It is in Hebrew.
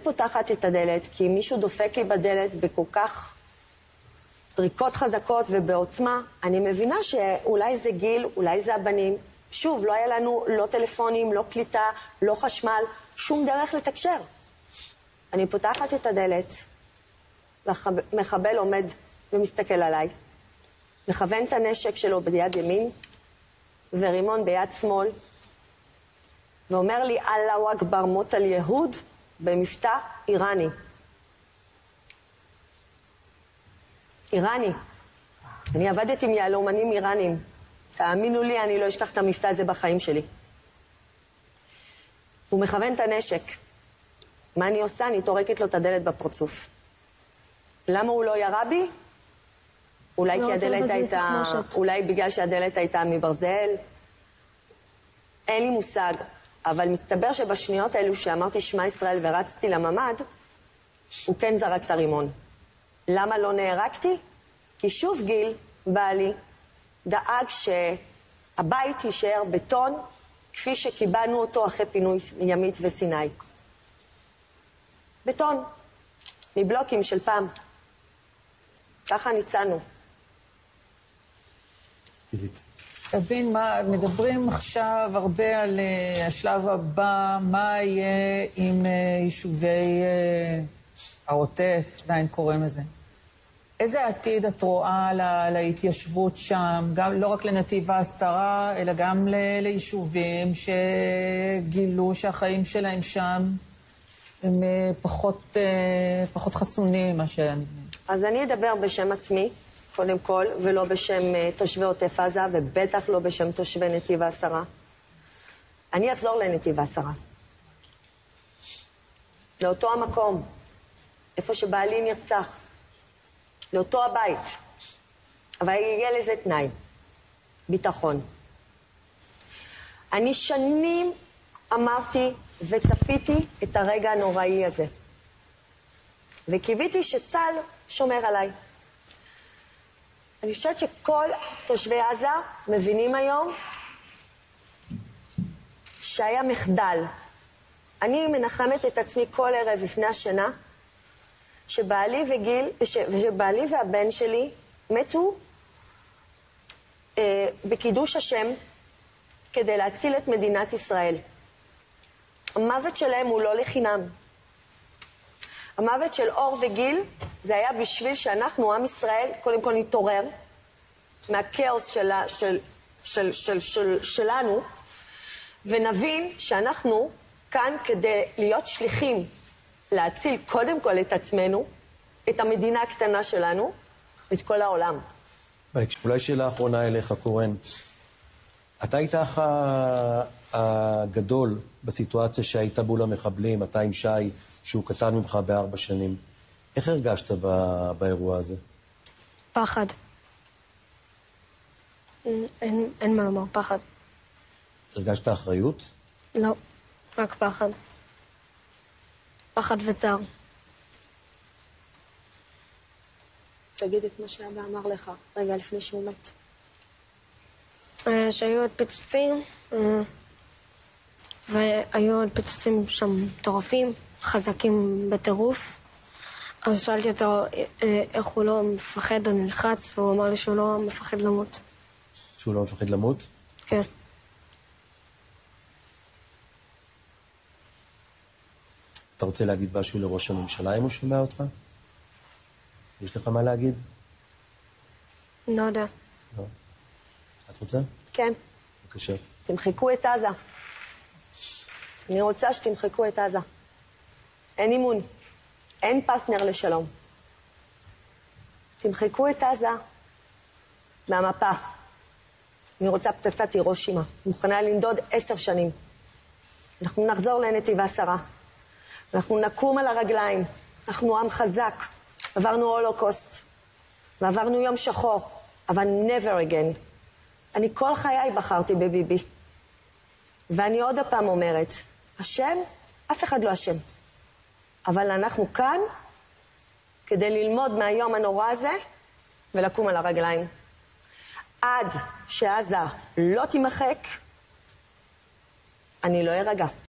פותחת את הדלת, כי מישהו דופק לי בדלת בכל כך דריקות חזקות ובעוצמה, אני מבינה שאולי זה גיל, אולי זה הבנים. שוב, לא היה לנו לא טלפונים, לא קליטה, לא חשמל, שום דרך לתקשר. אני פותחת את הדלת, והמחבל עומד ומסתכל עליי, מכוון את הנשק שלו ביד ימין, ורימון ביד שמאל, ואומר לי, אללהו אכבר מות על יהוד, במבטא איראני. איראני. אני עבדתי עם יהלומנים איראנים. תאמינו לי, אני לא אשכח את המבטא הזה בחיים שלי. הוא מכוון את הנשק. מה אני עושה? אני תורקת לו את הדלת בפרצוף. למה הוא לא ירה בי? אולי כי הדלת הייתה... אולי בגלל שהדלת הייתה מברזל? אין לי מושג. אבל מסתבר שבשניות האלו שאמרתי שמע ישראל ורצתי לממד, הוא כן זרק את הרימון. למה לא נהרגתי? כי שוב גיל, בעלי, דאג שהבית יישאר בטון, כפי שקיבלנו אותו אחרי פינוי ימית וסיני. בטון, מבלוקים של פעם. ככה ניצלנו. תבין, מדברים עכשיו הרבה על השלב הבא, מה יהיה עם יישובי העוטף, עדיין קוראים לזה. איזה עתיד את רואה להתיישבות שם, גם לא רק לנתיב העשרה, אלא גם ליישובים שגילו שהחיים שלהם שם הם פחות חסונים ממה שאני... אז אני אדבר בשם עצמי, קודם כל, ולא בשם תושבי עוטף עזה, ובטח לא בשם תושבי נתיב העשרה. אני אחזור לנתיב העשרה. לאותו המקום, איפה שבעלי נרצח. לאותו הבית. אבל יהיה לזה תנאי. ביטחון. אני שנים אמרתי וצפיתי את הרגע הנוראי הזה. וקיוויתי שצה"ל שומר עליי. אני חושבת שכל תושבי עזה מבינים היום שהיה מחדל. אני מנחמת את עצמי כל ערב לפני השינה, שבעלי והבן שלי מתו בקידוש השם כדי להציל את מדינת ישראל. המוות שלהם הוא לא לחינם. המוות של אור וגיל זה היה בשביל שאנחנו, עם ישראל, קודם כל נתעורר מהכאוס שלנו, ונבין שאנחנו כאן כדי להיות שליחים, להציל קודם כל את עצמנו, את המדינה הקטנה שלנו, ואת כל העולם. אולי שאלה אחרונה אליך, קורן. אתה היית האח הגדול בסיטואציה שהיית מול המחבלים, אתה עם שי, שהוא קטן ממך ב4 שנים. איך הרגשת באירוע הזה? פחד. אין מה לומר, פחד. הרגשת אחריות? לא, רק פחד. פחד וצער. תגיד את מה שאבא אמר לך, רגע לפני שהוא מת. שהיו עוד פיצוצים, והיו עוד פיצוצים שם מטורפים, חזקים בטירוף. אז שאלתי אותו איך הוא לא מפחד או נלחץ, והוא אמר לי שהוא לא מפחד למות. שהוא לא מפחד למות? כן. אתה רוצה להגיד משהו לראש הממשלה אם הוא שומע אותך? יש לך מה להגיד? לא יודע. לא. את רוצה? כן. בבקשה. תמחקו את עזה. אני רוצה שתמחקו את עזה. אין אימון. אין פרטנר לשלום. תמחקו את עזה מהמפה. אני רוצה פצצת הירושימה. מוכנה לנדוד 10 שנים. אנחנו נחזור לנתיב העשרה. אנחנו נקום על הרגליים. אנחנו עם חזק. עברנו הולוקוסט. ועברנו יום שחור. אבל never again. אני כל חיי בחרתי בביבי. ואני עוד הפעם אומרת, השם, אף אחד לא השם. אבל אנחנו כאן כדי ללמוד מהיום הנורא הזה ולקום על הרגליים. עד שעזה לא תימחק, אני לא ארגע.